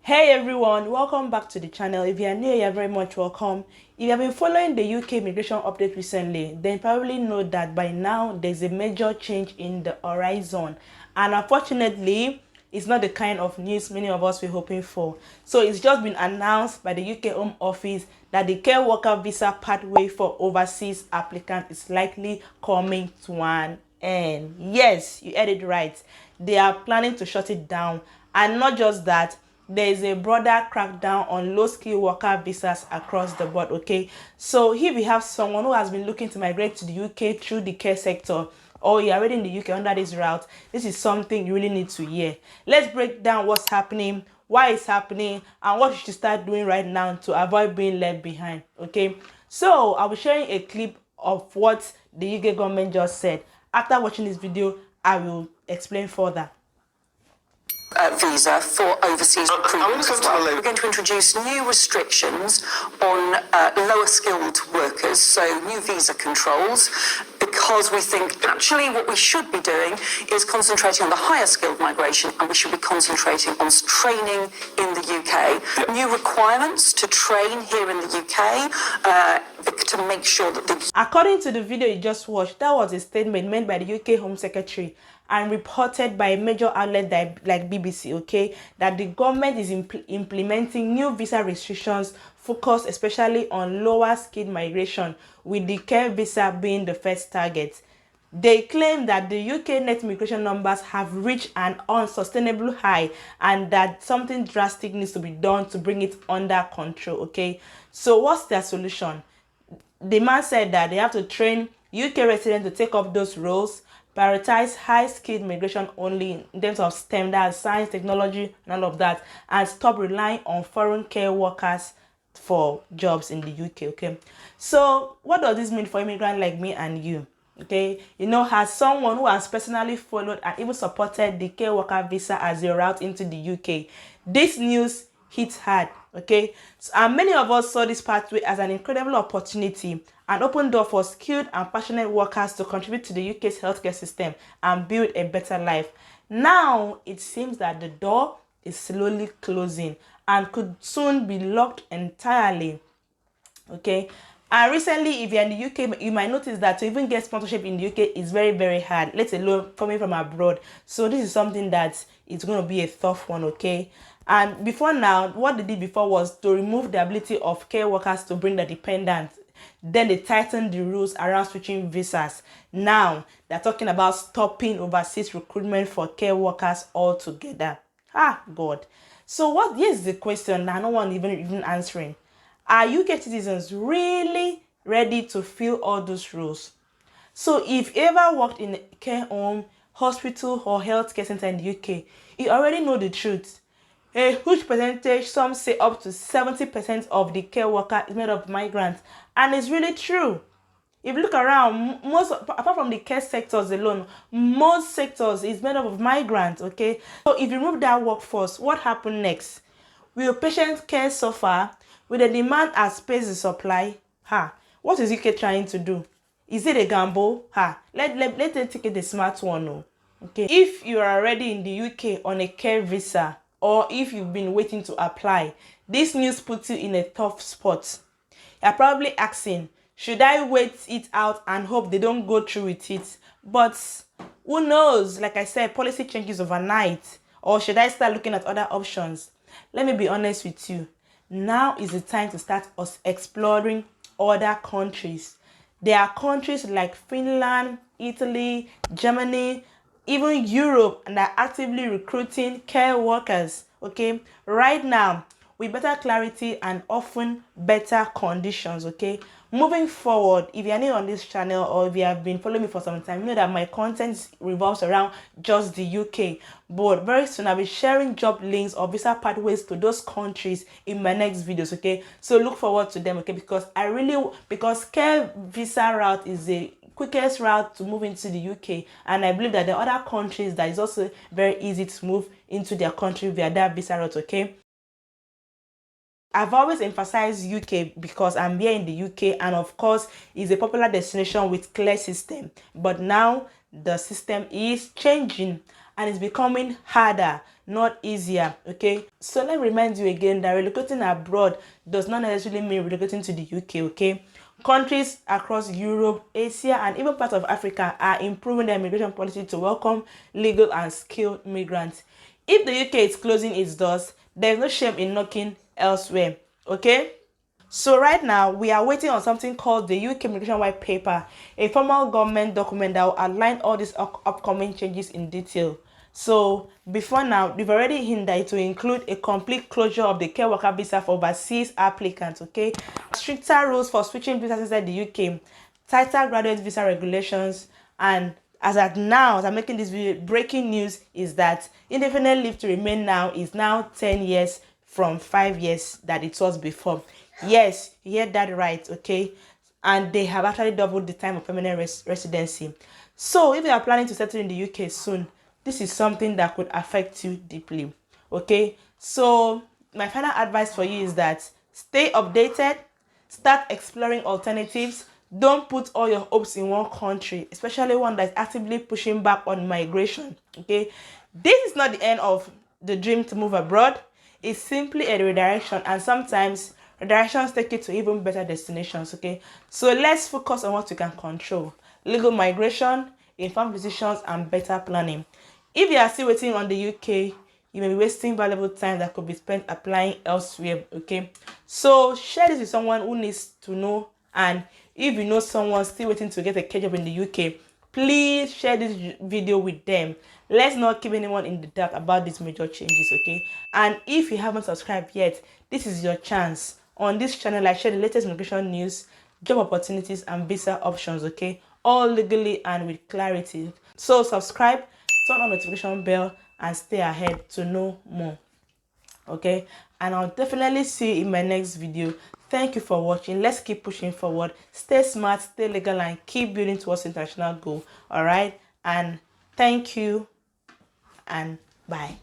Hey everyone, welcome back to the channel. If you are new, you're very much welcome. If you have been following the UK immigration update recently, then you probably know that by now there's a major change in the horizon, and unfortunately it's not the kind of news many of us were hoping for. So it's just been announced by the UK Home Office that the care worker visa pathway for overseas applicants is likely coming to an end. Yes, you heard it right. They are planning to shut it down, and not just that, there is a broader crackdown on low-skilled worker visas across the board. Okay, so here we have someone who has been looking to migrate to the UK through the care sector, or you're already in the UK under this route. This is something you really need to hear. Let's break down what's happening, why it's happening, and what you should start doing right now to avoid being left behind. Okay, so I'll be sharing a clip of what the UK government just said. After watching this video, I will explain further. Visa for overseas recruitment as well. We're going to introduce new restrictions on lower skilled workers, so new visa controls, because we think actually what we should be doing is concentrating on the higher skilled migration, and we should be concentrating on training in the UK. New requirements to train here in the UK to make sure that the... According to the video you just watched, that was a statement made by the UK Home Secretary and reported by a major outlet like BBC, okay, that the government is implementing new visa restrictions focused especially on lower skilled migration, with the care visa being the first target. They claim that the UK net migration numbers have reached an unsustainable high and that something drastic needs to be done to bring it under control. Okay, so what's their solution? The man said that they have to train UK residents to take up those roles, prioritize high-skilled migration only in terms of STEM, that's science, technology, and all of that, and stop relying on foreign care workers for jobs in the UK. Okay, so what does this mean for immigrants like me and you? Okay, you know, as someone who has personally followed and even supported the care worker visa as a route into the UK, this news hits hard. Okay, so, and many of us saw this pathway as an incredible opportunity, an open door for skilled and passionate workers to contribute to the UK's healthcare system and build a better life. Now it seems that the door is slowly closing and could soon be locked entirely. Okay, and recently, if you're in the UK, you might notice that to even get sponsorship in the UK is very hard, let alone coming from abroad. So this is something that is going to be a tough one. Okay, and before now, what they did before was to remove the ability of care workers to bring their dependents. Then they tightened the rules around switching visas. Now they're talking about stopping overseas recruitment for care workers altogether. Ah, God. So what? Here's the question that no one even answering. Are UK citizens really ready to fill all those roles? So if you ever worked in a care home, hospital, or healthcare center in the UK, you already know the truth. A huge percentage, some say up to 70% of the care worker is made of migrants, and it's really true. If you look around, apart from the care sectors alone, most sectors is made up of migrants. Okay, so if you remove that workforce, what happens next? Will patient care suffer? Will the demand outpace the supply? What is UK trying to do? Is it a gamble? Let them take it a smart one. No. Okay, if you are already in the UK on a care visa, or if you've been waiting to apply, this news puts you in a tough spot. You're probably asking, should I wait it out and hope they don't go through with it? But who knows? Like I said, policy changes overnight. Or should I start looking at other options? Let me be honest with you. Now is the time to start us exploring other countries. There are countries like Finland, Italy, Germany, even Europe, and are actively recruiting care workers. Okay, right now with better clarity and often better conditions. Okay, moving forward, if you're new on this channel or if you have been following me for some time, you know that my content revolves around just the UK, but very soon I'll be sharing job links or visa pathways to those countries in my next videos. Okay, so look forward to them. Okay, because care visa route is the quickest route to move into the UK, and I believe that there are other countries that is also very easy to move into their country via that visa route. Okay, I've always emphasized UK because I'm here in the UK, and of course it's a popular destination with clear system. But now the system is changing, and it's becoming harder, not easier. Okay, so let me remind you again that relocating abroad does not necessarily mean relocating to the UK. Okay, countries across Europe, Asia, and even parts of Africa are improving their immigration policy to welcome legal and skilled migrants. If the UK is closing its doors, there is no shame in knocking elsewhere. Okay, so right now we are waiting on something called the UK Immigration White Paper, a formal government document that will outline all these upcoming changes in detail. So before now, we've already hinted to include a complete closure of the care worker visa for overseas applicants. Okay, stricter rules for switching visas inside the UK, tighter graduate visa regulations, and as at now, as I'm making this video, breaking news is that indefinite leave to remain now is now 10 years from 5 years that it was before. Yes, you heard that right, okay? And they have actually doubled the time of permanent residency. So if you are planning to settle in the UK soon, this is something that could affect you deeply, okay? So my final advice for you is that stay updated, start exploring alternatives. Don't put all your hopes in one country, especially one that's actively pushing back on migration. Okay, this is not the end of the dream to move abroad. It's simply a redirection, and sometimes redirections take you to even better destinations. Okay, so let's focus on what we can control: legal migration, informed decisions, and better planning. If you are still waiting on the UK, you may be wasting valuable time that could be spent applying elsewhere. Okay, so share this with someone who needs to know. And if you know someone still waiting to get a job in the UK, please share this video with them. Let's not keep anyone in the dark about these major changes. Okay, and if you haven't subscribed yet, this is your chance. On this channel I share the latest immigration news, job opportunities, and visa options. Okay, all legally and with clarity. So subscribe, turn on notification bell, and stay ahead to know more. Okay, and I'll definitely see you in my next video. Thank you for watching. Let's keep pushing forward. Stay smart, stay legal, and keep building towards international goal. All right, and thank you, and bye.